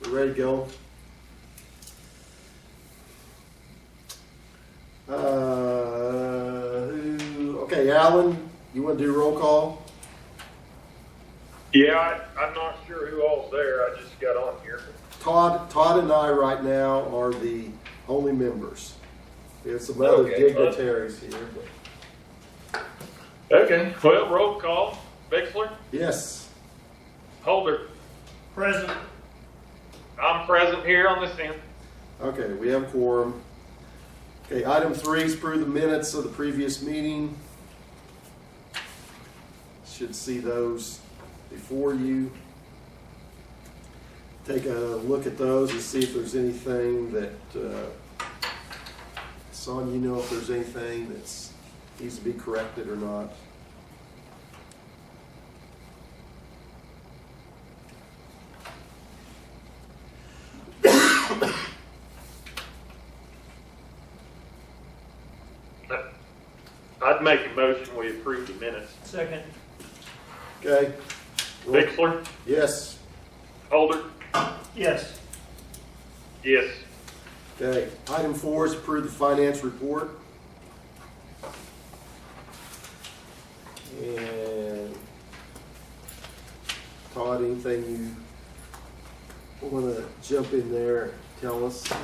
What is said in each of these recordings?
We're ready to go. Okay, Alan, you want to do roll call? Yeah, I'm not sure who all's there. I just got on here. Todd and I right now are the only members. There's some other Okay, dignitaries here. Okay. Well, roll call. Bixler, Yes. Holder. Present. I'm present here on this end. Okay, we have a quorum. Okay, item 3 is approve the minutes of the previous meeting. Should see those before you. Take a look at those and see if there's anything that, Son, you know if there's anything that needs to be corrected or not. I'd make a motion we approve the minutes. Second. Okay? Bixler, Yes. Holder. Yes. Yes. Okay, item 4 is approve the finance report. And Todd, anything you want to jump in there and tell us? No.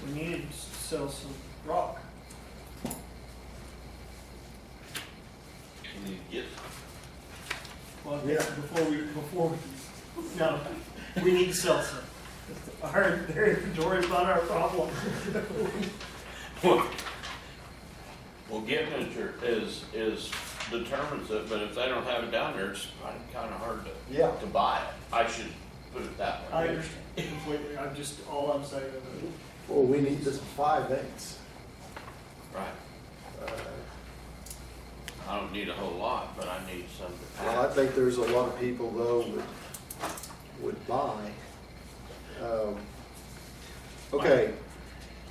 We needed to sell some rock. You need to get Well, Yeah. before we, no, we need to sell some. Their inventory is not our problem. well, getting it is determines it, but if they don't have it down there, it's kind of hard Yeah. to buy it. I should put it that way. I understand completely. All I'm saying is that Well, we need this 5/8. Right. I don't need a whole lot, but I need some to Well, I pack. think there's a lot of people though that would buy. Okay,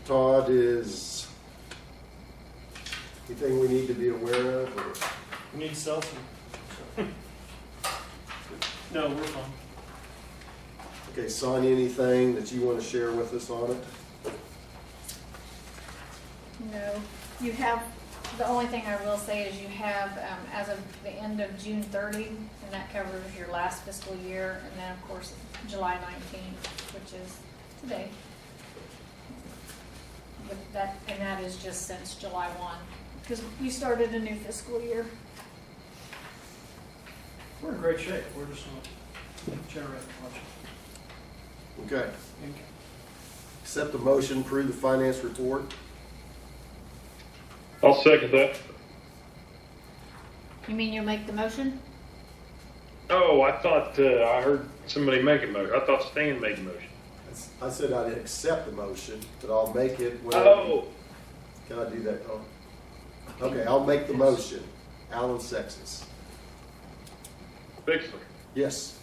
Todd, is anything we need to be aware of? Or? we need to sell some. No, we're fine. Okay, Sonia, anything that you want to share with us on it? No, you have, the only thing I will say is you have, as of the end of June 30, and that covers your last fiscal year, and then, of course, July 19th, which is today. With that, and that is just since July 1, because you started a new fiscal year. We're in great shape. We're just not generating much. Okay. Accept the motion, approve the finance report. I'll second that. You mean you'll make the motion? Oh, I thought I heard somebody make a motion. I thought Stan made a motion. I said I'd accept the motion, but I'll make it when. Oh, Can I do that? Oh. Okay, I'll make the motion. Alan Sexes. Bixler, Yes.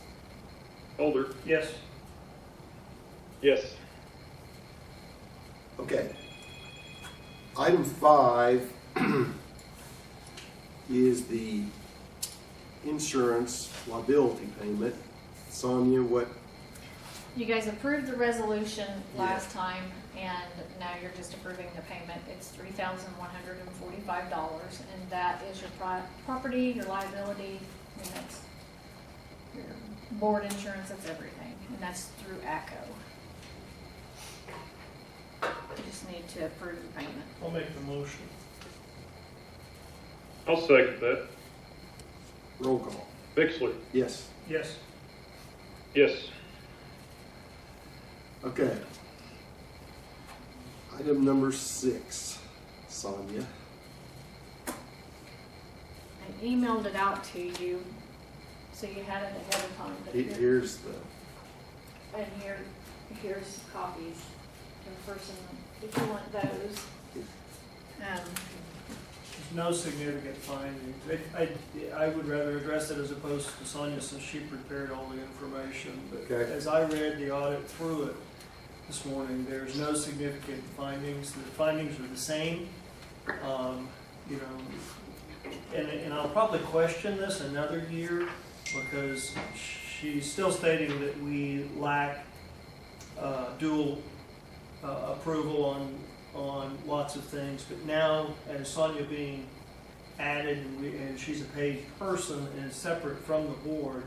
Holder. Yes. Yes. Okay. Item 5 is the insurance liability payment. Sonia, what? You guys approved the resolution last time, and now you're just approving the payment. It's $3,145, and that is your property, your liability, and that's your board insurance, that's everything, and that's through ACO. You just need to approve the payment. I'll make the motion. I'll second that. Roll call. Bixler, Yes. Yes. yes. Okay. Item number 6, Sonia. I emailed it out to you, so you had it ahead of time. But Here's the, and here's copies. And first, if you want those. There's no significant findings. I would rather address it as opposed to Sonia, since she prepared all the information. But Okay. as I read the audit through it this morning, there's no significant findings. The findings are the same. You know, and I'll probably question this another year, because she's still stating that we lack dual approval on lots of things. But now, as Sonia being added, and she's a paid person and is separate from the board,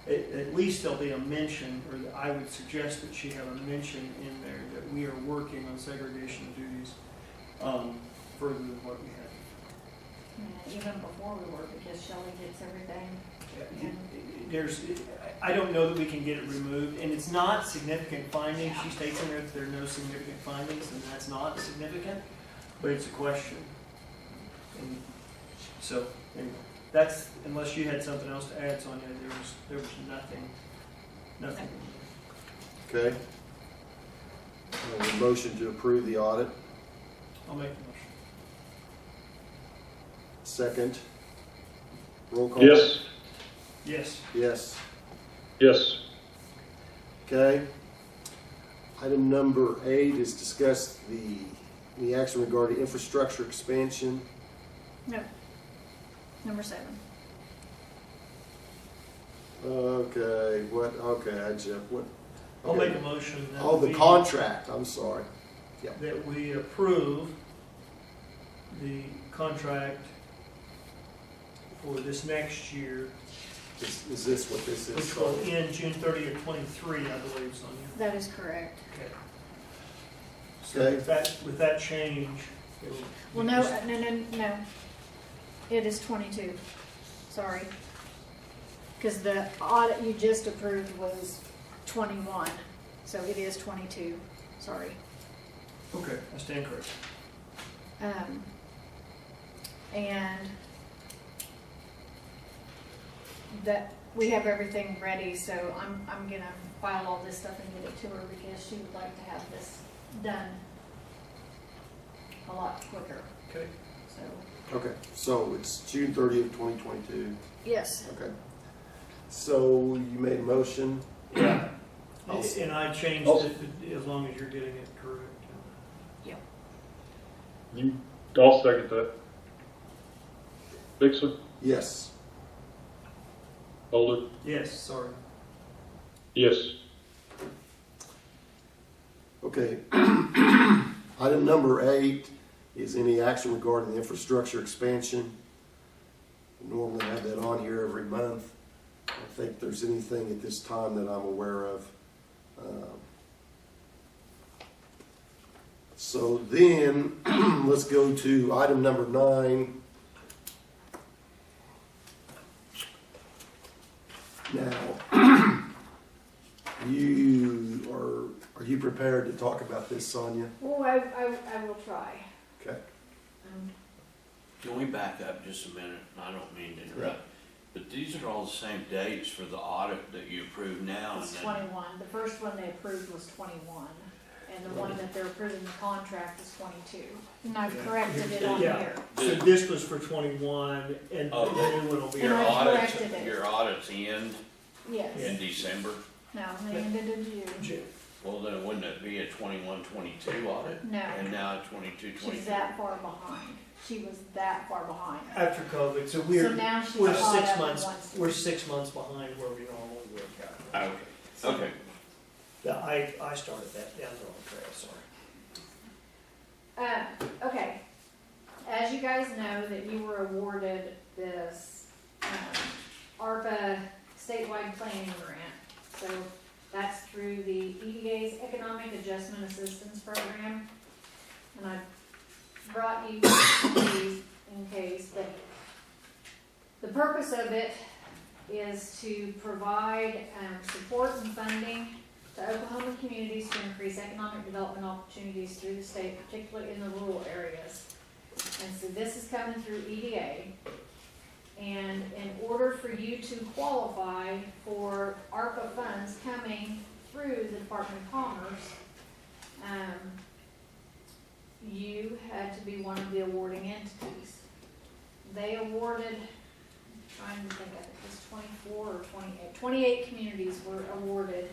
at least there'll be a mention, or I would suggest that she have a mention in there that we are working on segregation of duties further than what we have. Yeah, even before we were, because Shelley gets everything. I don't know that we can get it removed, and it's not significant findings. She states in there that there are no significant findings, and that's not significant, but it's a question. And so, anyway, that's, unless you had something else to add, Sonia, there was nothing. Okay. Motion to approve the audit. I'll make the motion. Second. Roll call. Yes. Yes. Yes. Yes. Okay. Item number 8 is discuss the action regarding infrastructure expansion. No. Number 7. Okay, what, okay, what? I'll okay. make a motion that Oh, the we- contract, I'm sorry. that we approve the contract for this next year, Is this what this is? which will end June 30th, 23, I believe, Sonia. That is correct. Okay. So Okay. with that change, it'll. Well, no. It is 22. Sorry. Because the audit you just approved was 21. So it is 22. Sorry. Okay, I stand corrected. And that we have everything ready, so I'm gonna file all this stuff and get it to her because she would like to have this done a lot quicker. Okay. So Okay, so it's June 30th, 2022. yes. Okay. So you made a motion. Yeah. I'll- And I changed I'll- it as long as you're getting it correct. I'll second that. Dixon, Yes. Holder, Yes, sorry. yes. Okay. Item number 8 is any action regarding the infrastructure expansion. We normally have that on here every month. I don't think there's anything at this time that I'm aware of. So then, let's go to item number 9. Now, are you prepared to talk about this, Sonia? Well, I will try. Okay. Can we back up just a minute? I don't mean to interrupt, but these are all the same dates for the audit that you approved now. It's And then 21. The first one they approved was 21. And the one that they're approving the contract is 22. And I've corrected it on Yeah. here. So this was for 21, and Oh, the new one will be. And your I audits, corrected it. your audits end Yes. in December. No, they ended in June. Well, then wouldn't it be a 21-22 audit? No. And now a 22-23? She's that far behind. She was that far behind. After COVID, so So now she's we're caught 6 up in months, one we're season. 6 months behind where we normally would have. Okay, okay. Yeah, I started that down the wrong trail, sorry. Okay. As you guys know, that you were awarded this ARPA statewide planning grant. So that's through the EDA's Economic Adjustment Assistance Program. And I brought you these in case, but the purpose of it is to provide support and funding to Oklahoma communities to increase economic development opportunities through the state, particularly in the rural areas. And so this is coming through EDA. And in order for you to qualify for ARPA funds coming through the Department of Commerce, you had to be one of the awarding entities. They awarded, trying to think of it, it was 24 or 28. 28 communities were awarded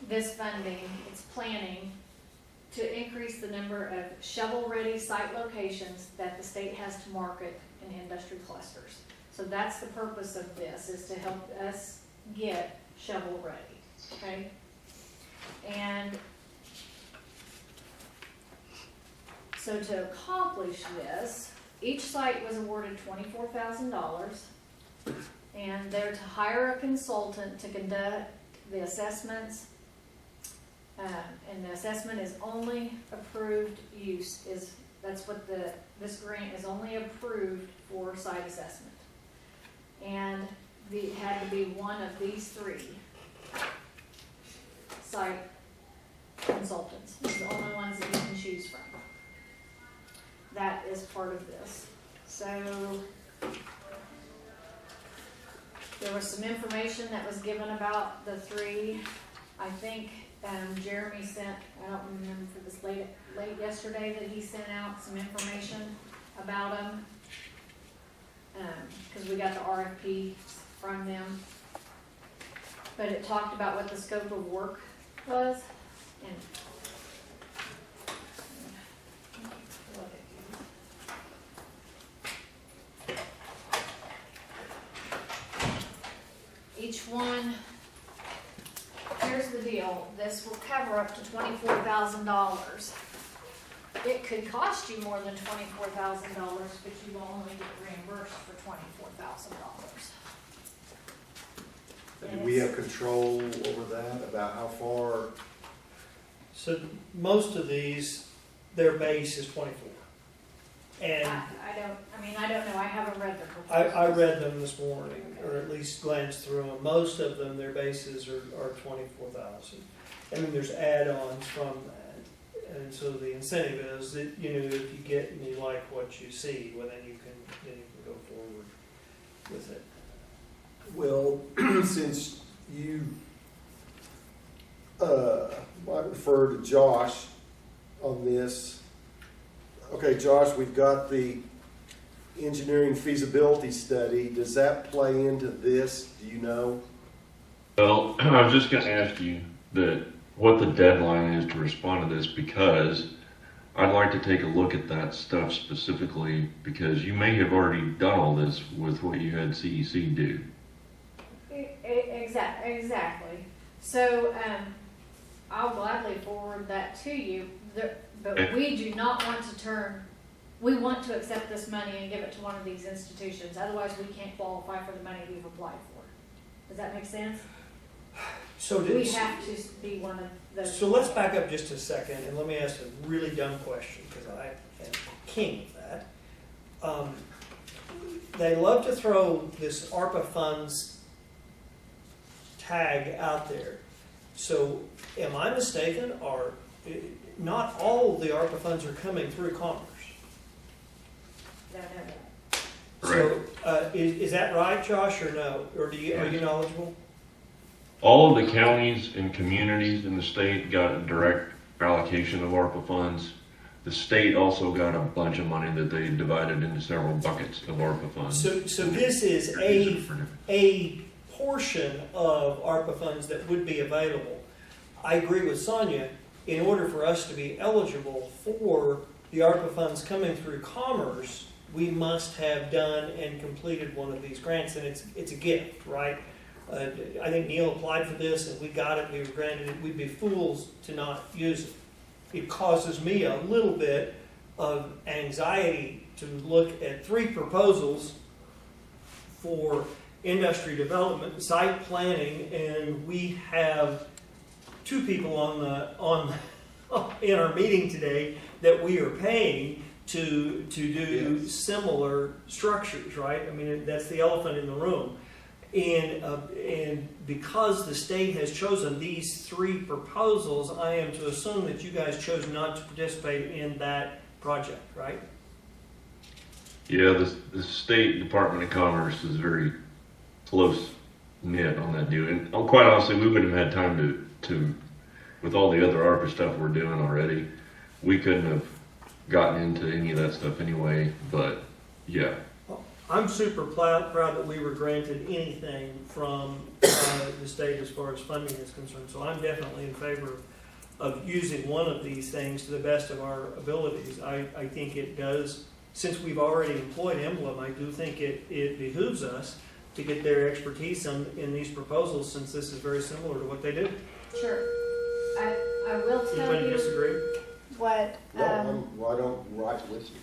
this funding. It's planning to increase increase the number of shovel-ready site locations that the state has to market in industry clusters. So that's the purpose of this, is to help us get shovel-ready, okay? And so to accomplish this, each site was awarded $24,000, and they're to hire a consultant to conduct the assessments. And the assessment is only approved use, that's what this grant is only approved for site assessment. And it had to be one of these three site consultants. These are the only ones that you can choose from. That is part of this. So there was some information that was given about the three. I think Jeremy sent, I don't remember if it was late yesterday that he sent out some information about them. Because we got the RFP from them. But it talked about what the scope of work was. And each one, here's the deal, this will cover up to $24,000. It could cost you more than $24,000, but you will only get reimbursed for $24,000. Do we have control over that, about how far? So most of these, their base is 24. And I don't know, I haven't read the I proposals. read them this morning, or at least glanced through them. Most of them, their bases are 24,000. And then there's add-ons from that. And so the incentive is that, you know, if you get and you like what you see, well, then you can go forward with it. Well, since you might refer to Josh on this. Okay, Josh, we've got the engineering feasibility study. Does that play into this? Do you know? Well, I was just going to ask you what the deadline is to respond to this, because I'd like to take a look at that stuff specifically, because you may have already done all this with what you had CEC do. Exactly. So I'll gladly forward that to you, but we do not want to we want to accept this money and give it to one of these institutions. Otherwise, we can't qualify for the money we've applied for. Does that make sense? So We have to be one of those. So let's back up just a second, and let me ask a really dumb question, because I am king of that. They love to throw this ARPA funds tag out there. So am I mistaken, or not all of the ARPA funds are coming through Commerce? Don't know that. So is that right, Josh, or no? Or are you knowledgeable? All of the counties and communities in the state got a direct allocation of ARPA funds. The state also got a bunch of money that they divided into several buckets of ARPA funds. So this is a portion of ARPA funds that would be available. I agree with Sonia. In order for us to be eligible for the ARPA funds coming through Commerce, we must have done and completed one of these grants, and it's a gift, right? I think Neil applied for this, and we got it, we were granted it. We'd be fools to not use it. It causes me a little bit of anxiety to look at 3 proposals for industry development, site planning, and we have 2 people in our meeting today that we are paying to do Yes. similar structures, right? I mean, that's the elephant in the room. And because the state has chosen these 3 proposals, I am to assume that you guys chose not to participate in that project, right? Yeah, the State Department of Commerce is very close knit on that deal. And quite honestly, we wouldn't have had time to with all the other ARPA stuff we're doing already, we couldn't have gotten into any of that stuff anyway, but yeah. I'm super proud that we were granted anything from the state as far as funding is concerned, so I'm definitely in favor of using one of these things to the best of our abilities. I think it does, since we've already employed Emblem, I do think it behooves us to get their expertise in these proposals, since this is very similar to what they do. Sure. I will tell Anybody you disagree? what, No, I don't right with you.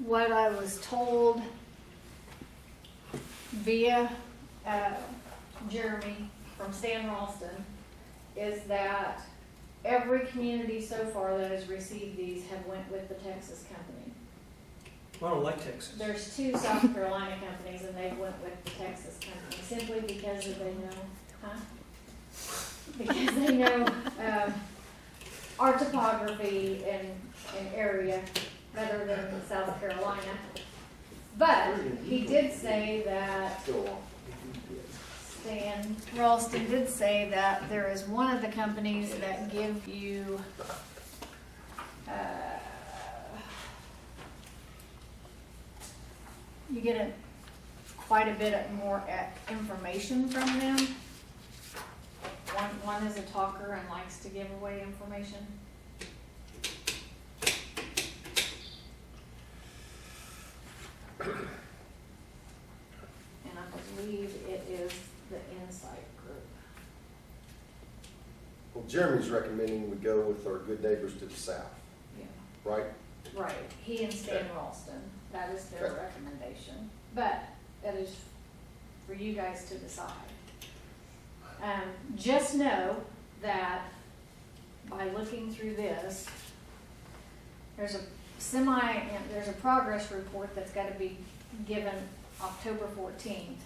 what I was told via Jeremy from Stan Ralston is that every community so far that has received these have went with the Texas company. I don't like Texas. There's 2 South Carolina companies and they went with the Texas company simply because they know, because they know our topography and area better than South Carolina. But he did say that, Stan Ralston did say that there is one of the companies that give you, you get quite a bit more information from them. One is a talker and likes to give away information. And I believe it is the Insight Group. Well, Jeremy's recommending we go with our good neighbors to the south, Yeah. right? Right, he and Stan Ralston, that is their Okay. recommendation, but that is for you guys to decide. Just know that by looking through this, there's a progress report that's gotta be given October 14th.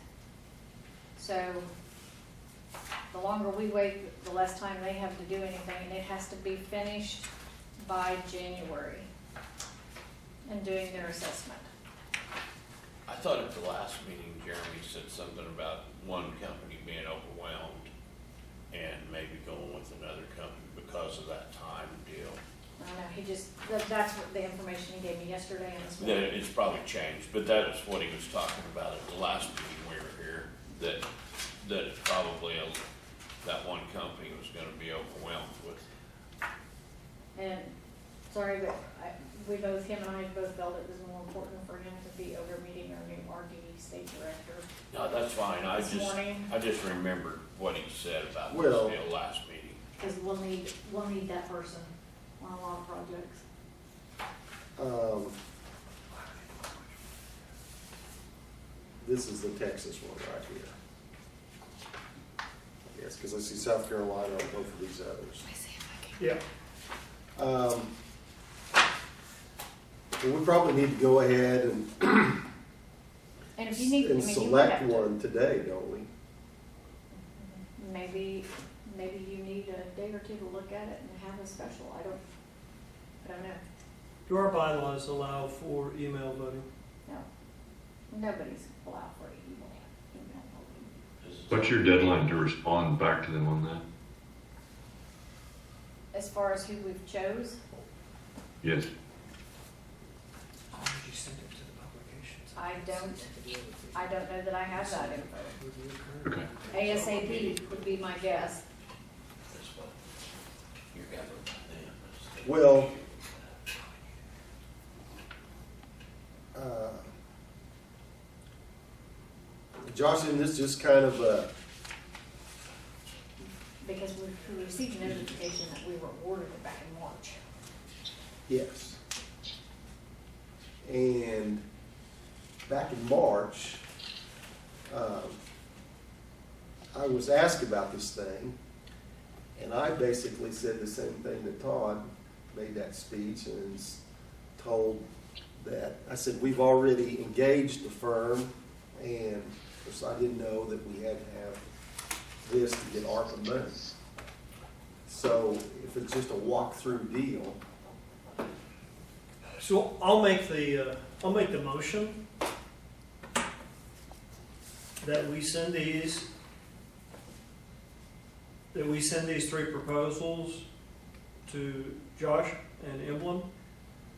So the longer we wait, the less time they have to do anything, and it has to be finished by January in doing their assessment. I thought at the last meeting, Jeremy said something about one company being overwhelmed and maybe going with another company because of that time deal. I don't know, that's what the information he gave me yesterday and this That morning. it's probably changed, but that is what he was talking about at the last meeting we were here, that it's probably that one company was gonna be overwhelmed with. And, sorry, but him and I both felt it was more important for him to be over meeting our new RD state director No, that's fine, this morning, I just remembered what he said about Well- this deal last meeting. because we'll need that person on a lot of projects. This is the Texas one right here. Yes, because I see South Carolina on both of these others. Let me see if I can. Yeah. Well, we probably need to go ahead and, And if you need, I and mean, you would select have to. one today, don't we? Maybe you need a day or two to look at it and have a special, I don't know, Do our bylaws allow for email voting? no. Nobody's allowed for email voting. What's your deadline to respond back to them on that? As far as who we've chose, Yes. Did you send it to the publications? I don't know that I have that info. Okay. ASAP would be my guess. That's what you're governed by them. Well, Josh, isn't this just kind of Because we received a notification that we were awarded it back in March. yes. And back in March, I was asked about this thing, and I basically said the same thing that Todd made that speech and told that, I said, we've already engaged the firm, and of course I didn't know that we had to have this to get ARPA money. So if it's just a walk-through deal, So I'll make the motion that we send these 3 proposals to Josh and Emblem,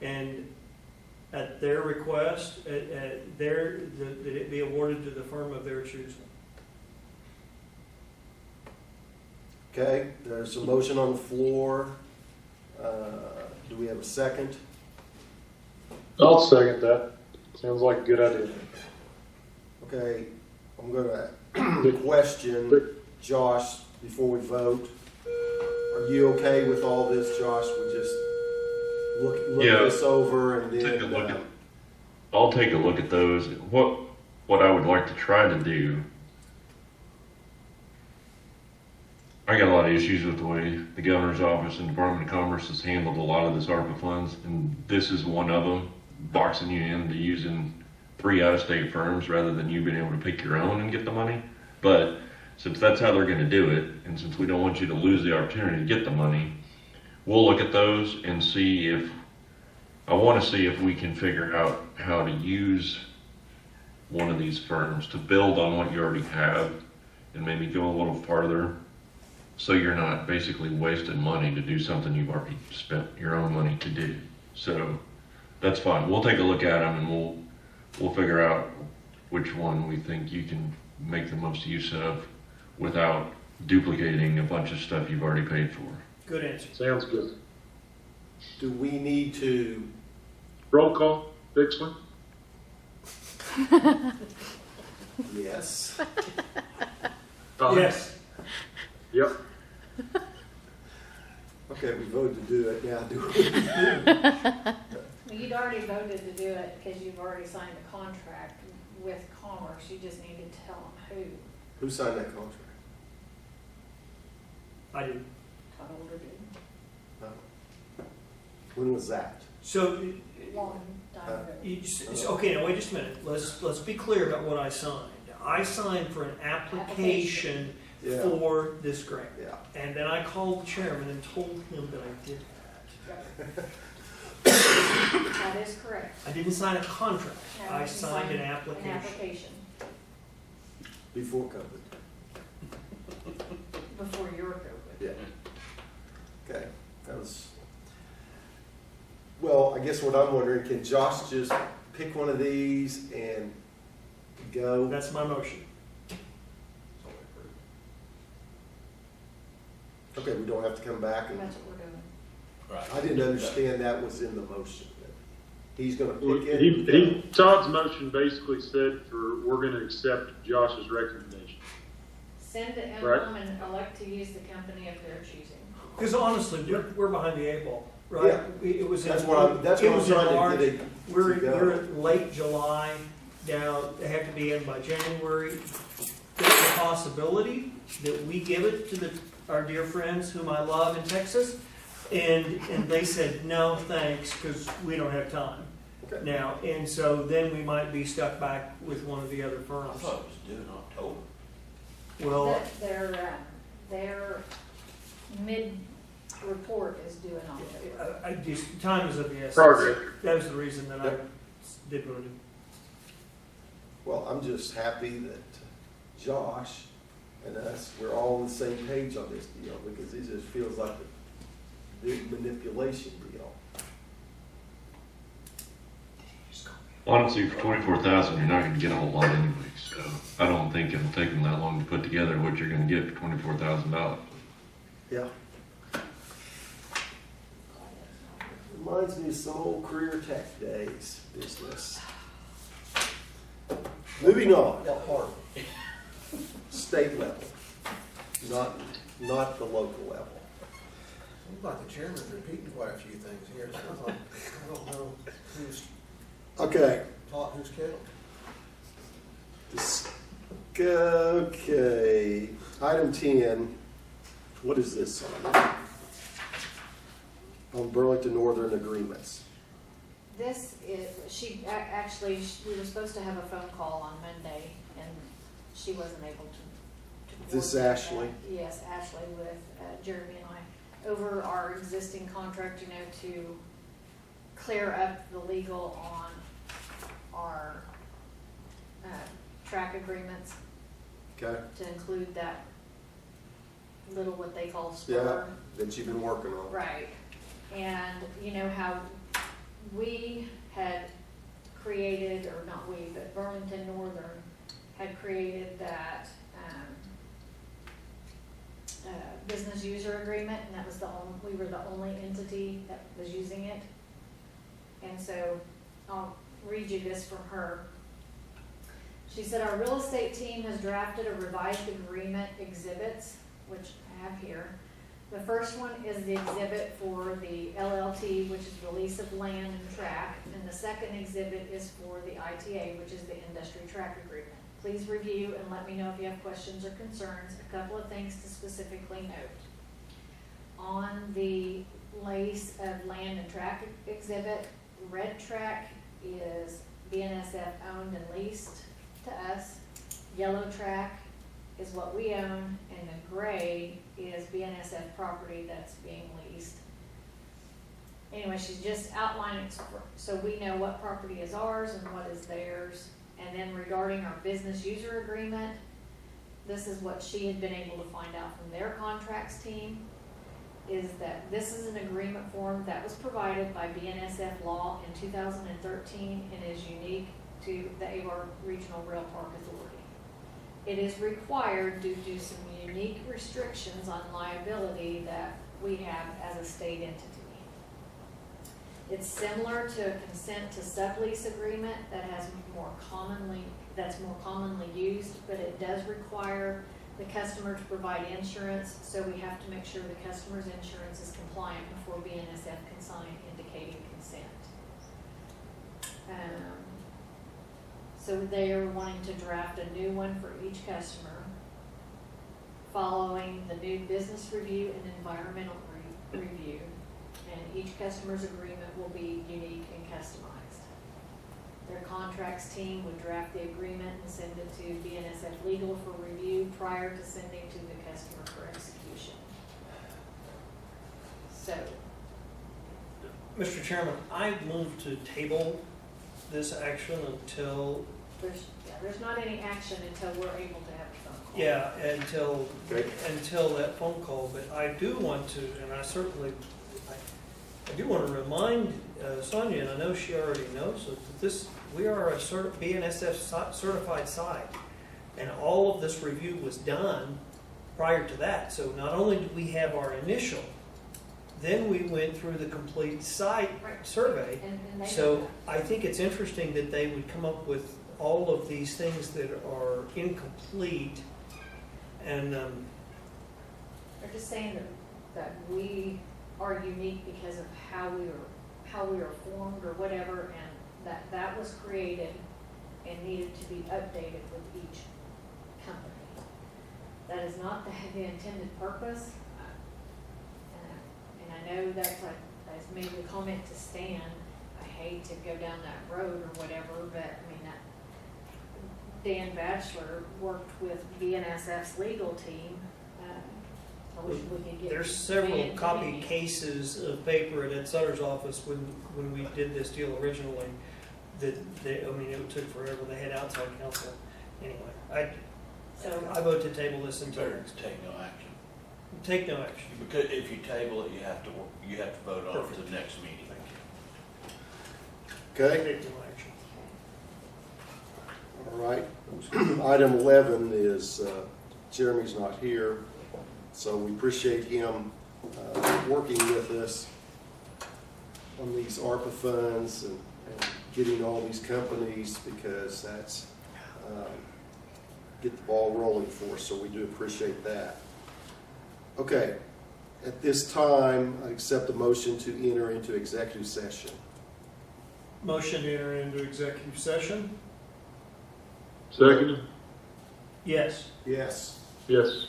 and at their request, that it be awarded to the firm of their choosing. Okay, there's a motion on the floor. Do we have a second? I'll second that. Sounds like a good idea. Okay, I'm gonna question Josh before we vote. Are you okay with all this, Josh? We just look Yeah. this over and then. Take a look at. I'll take a look at those. What I would like to try to do. I got a lot of issues with the way the governor's office and Department of Commerce has handled a lot of this ARPA funds, and this is one of them, boxing you into using 3 out-of-state firms rather than you being able to pick your own and get the money. But since that's how they're going to do it, and since we don't want you to lose the opportunity to get the money, we'll look at those and see if, I want to see if we can figure out how to use one of these firms to build on what you already have and maybe go a little farther, so you're not basically wasting money to do something you've already spent your own money to do. So that's fine. We'll take a look at them and we'll figure out which one we think you can make the most use of without duplicating a bunch of stuff you've already paid for. Good answer. Sounds good. Do we need to, Roll call, Bixler? yes, Yes. Yep. okay, we voted to do it, now do we? Well, you'd already voted to do it because you've already signed a contract with Commerce. You just need to tell them who. Who signed that contract? I did. Todd Older did. When was that? So, Long time ago. okay, now wait just a minute. Let's be clear about what I signed. I signed for an application Yeah, for this grant. yeah. And then I called the chairman and told him that I did that. That is correct. I didn't sign a contract. No, I you signed an An application. application Before COVID. before your COVID. Yeah. Okay, that was, well, I guess what I'm wondering, can Josh just pick one of these and go? That's my motion. Okay, we don't have to come back and, That's what we're doing. Right. I didn't understand that was in the motion. He's gonna Well, pick it. Todd's motion basically said we're gonna accept Josh's recommendation. Send the Right. emblem and elect to use the company of their choosing. Because honestly, we're behind the 8 ball, right? It was in, That's what I'm it was in trying to March. get it We're to go. in late July. Now, they have to be in by January. There's a possibility that we give it to our dear friends whom I love in Texas. And they said, no, thanks, because we don't have time Okay. now. And so then we might be stuck back with one of the other I firms. thought it was due in October. Well, Their mid-report is due in October. I just, time is of the essence. Progress. That was the reason that I Yep. did what I did. Well, I'm just happy that Josh and us, we're all on the same page on this deal, because it just feels like a big manipulation deal. Honestly, for 24,000, you're not going to get a whole lot anyway. So I don't think it'll take them that long to put together what you're going to get for $24,000. Yeah. Reminds me of some old career tech days business. Moving on. State level, not the local level. Seems like the chairman's repeating quite a few things here. It sounds like, I don't know who's Okay. taught who's kettle. Okay, item 10, what is this on? On Burlington Northern agreements. This is, actually, we were supposed to have a phone call on Monday, and she wasn't able to. This coordinate Ashley? that. Yes, Ashley with Jeremy and I, over our existing contract, to clear up the legal on our track agreements, Okay, to include that little, what they call yeah, spur. that you've been working on. Right, and you know how we had created, or not we, but Burlington Northern had created that business user agreement, and that was we were the only entity that was using it. And so I'll read you this from her. She said, our real estate team has drafted a revised agreement exhibits, which I have here. The first one is the exhibit for the LLT, which is release of land and track, and the second exhibit is for the ITA, which is the industry track agreement. Please review and let me know if you have questions or concerns. A couple of things to specifically note. On the lease of land and track exhibit, red track is BNSF owned and leased to us. Yellow track is what we own, and the gray is BNSF property that's being leased. Anyway, she's just outlining so we know what property is ours and what is theirs. And then regarding our business user agreement, this is what she had been able to find out from their contracts team, is that this is an agreement form that was provided by BNSF Law in 2013 and is unique to the Avard Regional Rail Park Authority. It is required due to some unique restrictions on liability that we have as a state entity. It's similar to a consent to sublease agreement that's more commonly used, but it does require the customer to provide insurance, so we have to make sure the customer's insurance is compliant before BNSF can sign indicating consent. So they are wanting to draft a new one for each customer, following the new business review and environmental review. And each customer's agreement will be unique and customized. Their contracts team would draft the agreement and send it to BNSF Legal for review prior to sending to the customer for execution. So, Mr. Chairman, I move to table this action until, there's not any action until we're able to have a phone call. yeah, until, Okay. until that phone call. But I do want to, and I do want to remind Sonia, and I know she already knows it, that we are a BNSF certified site, and all of this review was done prior to that. So not only did we have our initial, then we went through the complete site Right. survey. And they know So that. I think it's interesting that they would come up with all of these things that are incomplete, and They're just saying that we are unique because of how we are formed or whatever, and that was created and needed to be updated with each company. That is not the intended purpose. And I know that's I've made the comment to Stan, I hate to go down that road or whatever, but I mean, Dan Batchelor worked with BNSF's legal team. I wish we could get. there's several Dan to copy me. cases of paper at Ed Sutter's office when we did this deal originally. It took forever. They had outside counsel. Anyway, So, I vote to table this until Better to take no action. take no action. Because if you table it, you have to vote on it Perfect. to the next meeting. Okay, Take no action. all right. Item 11 is Jeremy's not here, so we appreciate him working with us on these ARPA funds and getting all these companies, because that's get the ball rolling for us, so we do appreciate that. Okay, at this time, I accept the motion to enter into executive session. Motion to enter into executive session? Second? Yes. Yes. Yes.